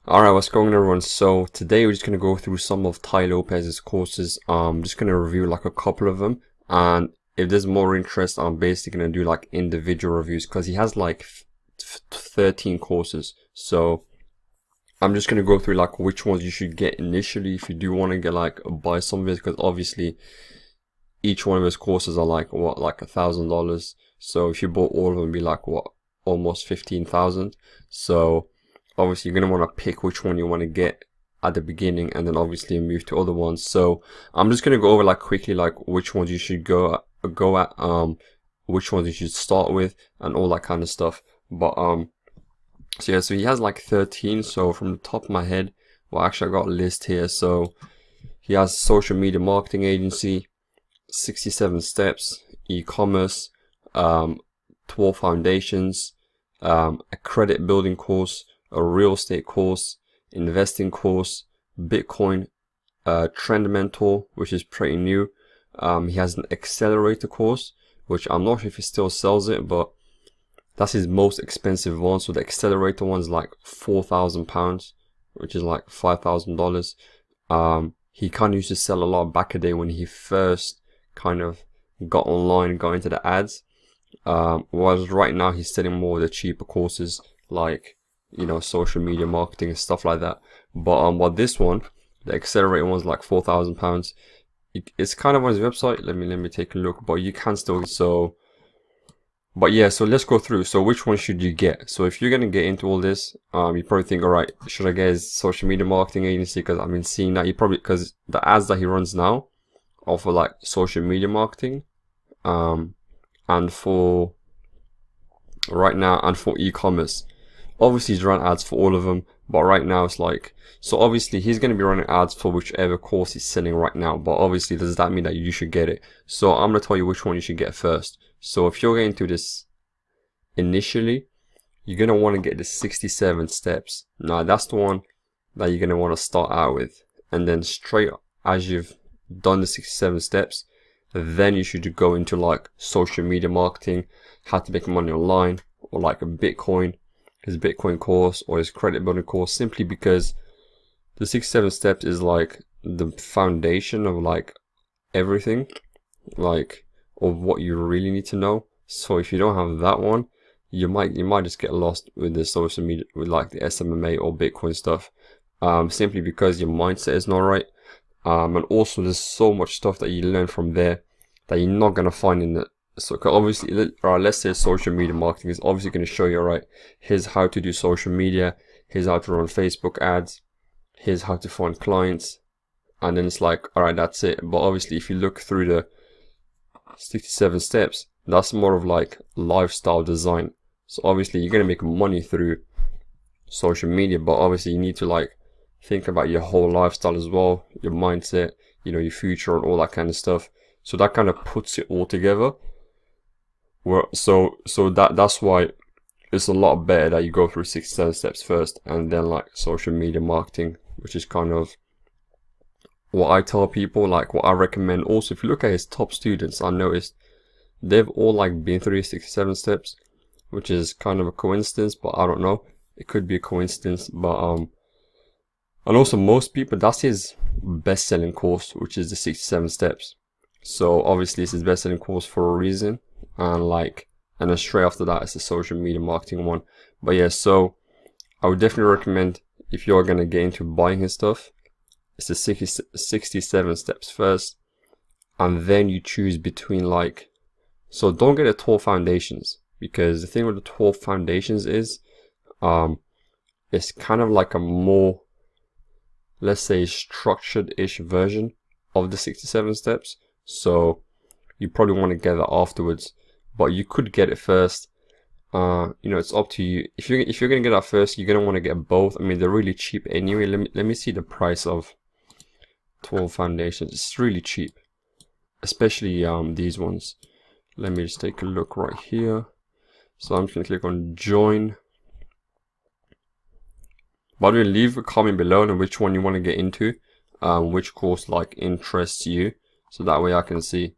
Alright, what's going on everyone? So today we're just going to go through some of Tai Lopez's courses. I'm just going to review like a couple of them, and if there's more interest, I'm basically going to do like individual reviews because he has like 13 courses. So I'm just going to go through like which ones you should get initially if you do want to get like buy some of it, because obviously each one of his courses are like what, like $1,000. So if you bought all of them, it'd be like what, almost 15,000. So obviously you're going to want to pick which one you want to get at the beginning and then obviously move to other ones. So I'm just going to go over like quickly like which ones you should go at, which ones you should start with and all that kind of stuff. But so yeah, so he has like 13. So from the top of my head, well, actually I got a list here. So he has social media marketing agency, 67 steps, e-commerce, 12 foundations, a credit building course, a real estate course, investing course, Bitcoin, trend mentor, which is pretty new. He has an accelerator course, which I'm not sure if he still sells it, but that's his most expensive one. So the accelerator one's like £4,000, which is like $5,000. He kind of used to sell a lot back a day when he first kind of got online, got into the ads. Whereas right now he's selling more of the cheaper courses like, you know, social media marketing and stuff like that. But this one, the accelerator one's like £4,000. It's kind of on his website. Let me take a look, but you can still. So but yeah, so let's go through. So which one should you get? So if you're gonna get into all this, you probably think, all right, should I get his social media marketing agency? Because I've been seeing that because the ads that he runs now are for like social media marketing, and for right now, and for e-commerce. Obviously he's run ads for all of them, but right now it's like, so obviously he's going to be running ads for whichever course he's selling right now, but obviously does that mean that you should get it? So I'm going to tell you which one you should get first. So if you're going to this initially, you're going to want to get the 67 steps. Now that's the one that you're going to want to start out with, and then straight as you've done the 67 steps, then you should go into like social media marketing, how to make money online, or like a Bitcoin, his Bitcoin course, or his credit building course, simply because the 67 steps is like the foundation of like everything, like of what you really need to know. So if you don't have that one, you might just get lost with the social media, with like the SMMA or Bitcoin stuff, simply because your mindset is not right. And also there's so much stuff that you learn from there that you're not going to find in the, so obviously, let's say social media marketing is obviously going to show you, right, here's how to do social media, here's how to run Facebook ads, here's how to find clients, and then it's like, all right, that's it. But obviously if you look through the 67 steps, that's more of like lifestyle design. So obviously you're going to make money through social media, but obviously you need to like think about your whole lifestyle as well, your mindset, you know, your future and all that kind of stuff. So that kind of puts it all together. So that's why it's a lot better that you go through 67 steps first and then like social media marketing, which is kind of what I tell people, like what I recommend. Also, if you look at his top students, I noticed they've all like been through 67 steps, which is kind of a coincidence, but I don't know. It could be a coincidence, but and also most people, that's his best-selling course, which is the 67 steps. So obviously it's his best-selling course for a reason. And then straight after that is the social media marketing one. But yeah, so I would definitely recommend, if you're gonna get into buying his stuff, it's the 67 steps first, and then you choose between like, so don't get the 12 foundations, because the thing with the 12 foundations is it's kind of like a more, let's say, structured-ish version of the 67 steps. So you probably want to get that afterwards, but you could get it first. You know, it's up to you. If you're gonna get that first, you're gonna want to get both. I mean, they're really cheap anyway. Let me see the price of 12 foundations. It's really cheap, especially these ones. Let me just take a look right here. So I'm just gonna click on join. By the way, leave a comment below on which one you want to get into, which course like interests you, so that way I can see.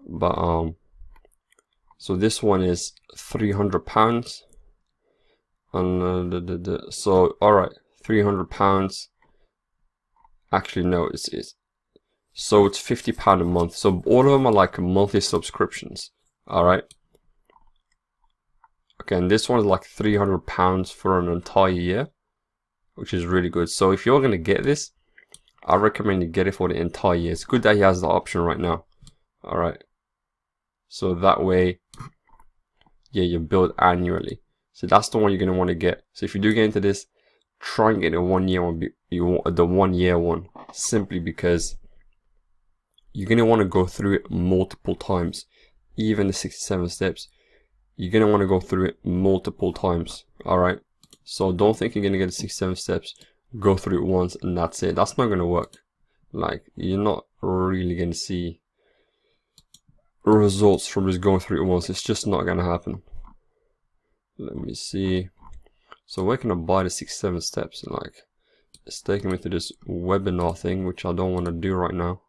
But so this one is £300, and so all right, £300. Actually, no, so it's £50 a month. So all of them are like monthly subscriptions. All right. Okay, and this one is like £300 for an entire year, which is really good. So if you're gonna get this, I recommend you get it for the entire year. It's good that he has the option right now. All right. So that way, yeah, you build annually. So that's the one you're gonna want to get. So if you do get into this, try and get the 1 year one. You want the 1 year one, simply because you're gonna want to go through it multiple times. Even the 67 steps, you're gonna want to go through it multiple times. All right. So don't think you're gonna get the 67 steps, go through it once and that's it. That's not gonna work. Like, you're not really gonna see results from just going through it once. It's just not gonna happen. Let me see. So where can I buy the 67 steps? Like, it's taking me to this webinar thing, which I don't want to do right now.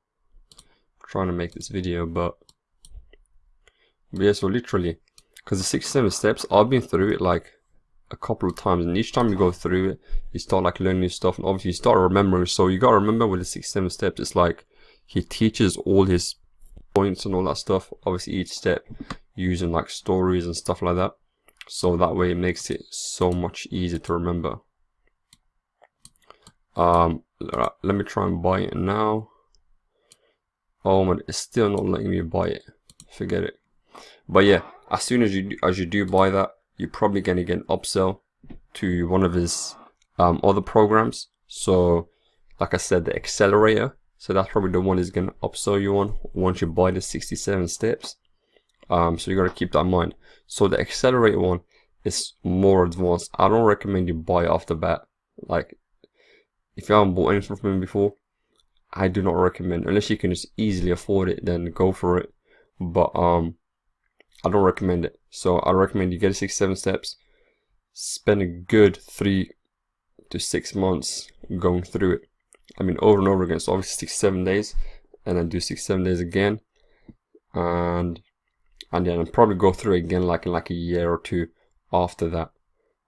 I'm trying to make this video, but yeah, so literally, because the 67 steps, I've been through it like a couple of times, and each time you go through it, you start like learning new stuff, and obviously you start remembering. So you gotta remember with the 67 steps, it's like he teaches all his points and all that stuff, obviously each step using like stories and stuff like that, so that way it makes it so much easier to remember. Let me try and buy it now. Oh man, it's still not letting me buy it. Forget it. But yeah, as soon as you do buy that, you're probably gonna get an upsell to one of his other programs. So like I said, the accelerator, so that's probably the one he's gonna upsell you on once you buy the 67 steps. So you gotta keep that in mind. So the accelerator one is more advanced. I don't recommend you buy it off the bat. Like, if you haven't bought anything from him before, I do not recommend, unless you can just easily afford it, then go for it. But I don't recommend it. So I recommend you get a 67 steps, spend a good 3 to 6 months going through it. I mean, over and over again. So obviously 67 days, and then do 67 days again, and then probably go through it again like in like a year or two after that.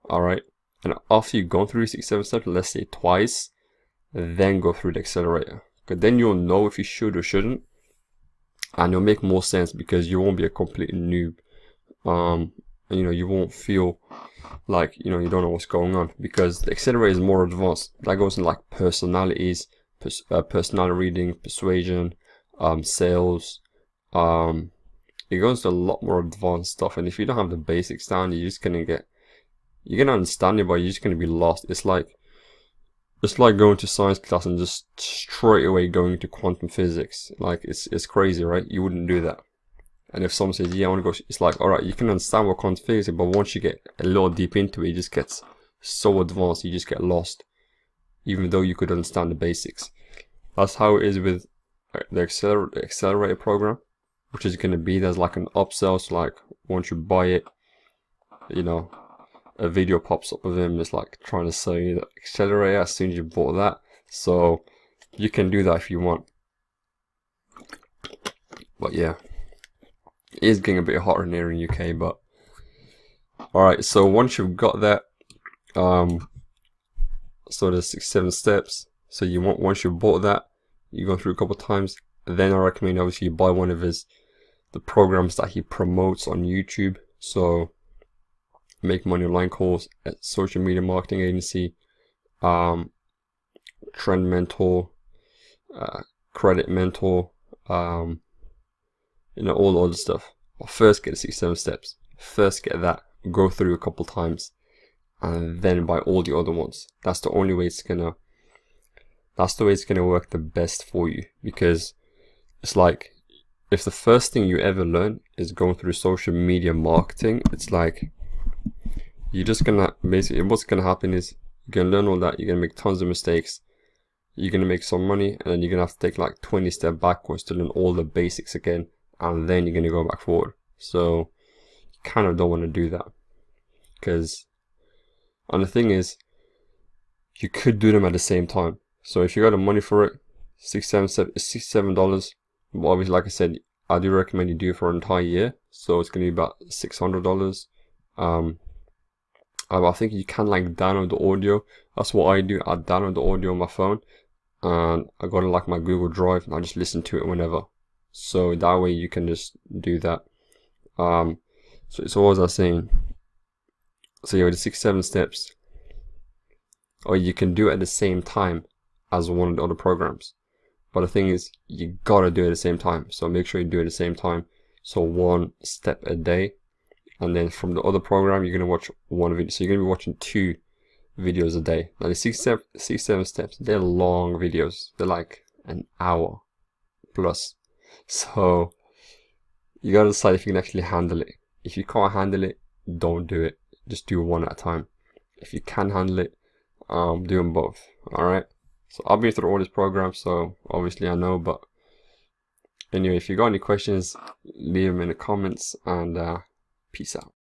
All right. And after you've gone through 67 steps, let's say twice, then go through the accelerator. Because then you'll know if you should or shouldn't, and it'll make more sense because you won't be a complete noob. And, you know, you won't feel like, you know, you don't know what's going on, because the accelerator is more advanced. That goes in like personalities, personality reading, persuasion, sales. It goes to a lot more advanced stuff, and if you don't have the basics down, you're just gonna you're gonna understand it, but you're just gonna be lost. It's like going to science class and just straight away going to quantum physics. Like, it's crazy, right? You wouldn't do that. And if someone says, yeah, I want to go, it's like, all right, you can understand what quantum physics is, but once you get a little deep into it, it just gets so advanced, you just get lost, even though you could understand the basics. That's how it is with the accelerator program, which is going to be, there's like an upsell. So like, once you buy it, you know, a video pops up of him, it's like trying to sell you the accelerator as soon as you bought that. So you can do that if you want. But yeah, it is getting a bit hotter in here in UK. But alright, so once you've got that, so there's 6-7 steps. So you want, once you've bought that, you go through a couple of times, then I recommend obviously you buy one of the programs that he promotes on YouTube. So Make Money Online course, social media marketing agency, trend mentor, credit mentor, you know, all the other stuff. But first get the 6-7 steps. First get that, go through a couple times, and then buy all the other ones. That's the only way it's gonna work the best for you. Because it's like, if the first thing you ever learn is going through social media marketing, it's like, you're just gonna, basically what's gonna happen is you're gonna learn all that, you're gonna make tons of mistakes, you're gonna make some money, and then you're gonna have to take like 20 steps backwards to learn all the basics again, and then you're gonna go back forward. So you kind of don't want to do that, because, and the thing is, you could do them at the same time. So if you got the money for it, $67, but obviously, like I said, I do recommend you do it for an entire year. So it's gonna be about $600. I think you can like download the audio. That's what I do. I download the audio on my phone, and I go to like my Google Drive, and I just listen to it whenever. So that way you can just do that. So what was I saying? So yeah, with the 6-7 steps, or you can do it at the same time as one of the other programs. But the thing is, you gotta do it at the same time. So make sure you do it at the same time. So 1 step a day. And then from the other program, you're gonna watch 1 video. So you're gonna be watching 2 videos a day. Now the 6-7 steps, they're long videos. They're like an hour plus. So you gotta decide if you can actually handle it. If you can't handle it, don't do it. Just do 1 at a time. If you can handle it, do them both. Alright? So I've been through all this program, so obviously I know, but anyway, if you got any questions, leave them in the comments, and peace out.